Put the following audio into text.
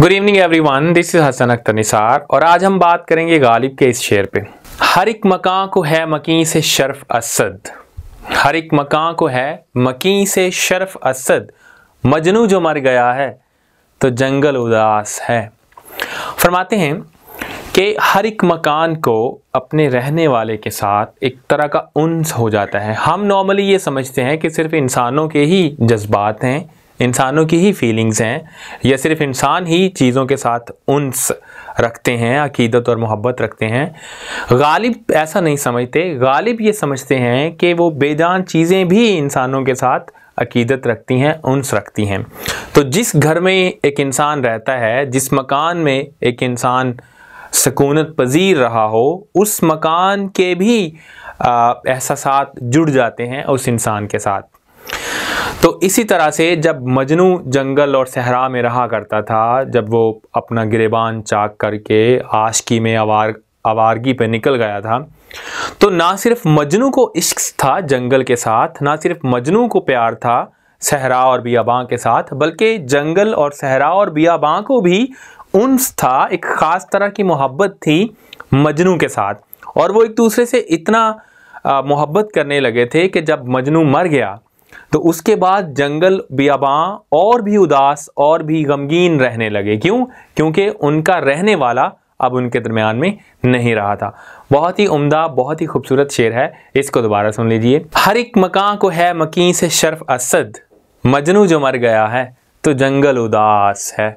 Good evening everyone, this is Hasan Akhtar Nisar और आज हम बात करेंगे गालिब के इस शेर पे। हर एक मकां को है मकीं से शर्फ असद, हर एक मकां को है मकीं से शर्फ असद, मजनू जो मर गया है तो जंगल उदास है। फरमाते हैं कि हर एक मकान को अपने रहने वाले के साथ एक तरह का उन्स हो जाता है। हम नॉर्मली ये समझते हैं कि सिर्फ इंसानों के ही जज्बात हैं, इंसानों की ही फीलिंग्स हैं, या सिर्फ इंसान ही चीज़ों के साथ उन्स रखते हैं, अकीदत और मोहब्बत रखते हैं। गालिब ऐसा नहीं समझते। गालिब ये समझते हैं कि वो बेजान चीज़ें भी इंसानों के साथ अकीदत रखती हैं, उन्स रखती हैं। तो जिस घर में एक इंसान रहता है, जिस मकान में एक इंसान सकूनत पजीर रहा हो, उस मकान के भी एहसासात जुड़ जाते हैं उस इंसान के साथ। तो इसी तरह से जब मजनू जंगल और सहरा में रहा करता था, जब वो अपना गिरेबान चाक करके आशिकी में आवारगी पे निकल गया था, तो ना सिर्फ मजनू को इश्क था जंगल के साथ, ना सिर्फ मजनू को प्यार था सहरा और बियाबां के साथ, बल्कि जंगल और सहरा और बियाबां को भी उन्स था, एक ख़ास तरह की मोहब्बत थी मजनू के साथ। और वो एक दूसरे से इतना मोहब्बत करने लगे थे कि जब मजनू मर गया तो उसके बाद जंगल बियाबां और भी उदास और भी गमगीन रहने लगे। क्यों? क्योंकि उनका रहने वाला अब उनके दरमियान में नहीं रहा था। बहुत ही उम्दा, बहुत ही खूबसूरत शेर है, इसको दोबारा सुन लीजिए। हर एक मकान को है मकीं से शर्फ असद, मजनू जो मर गया है तो जंगल उदास है।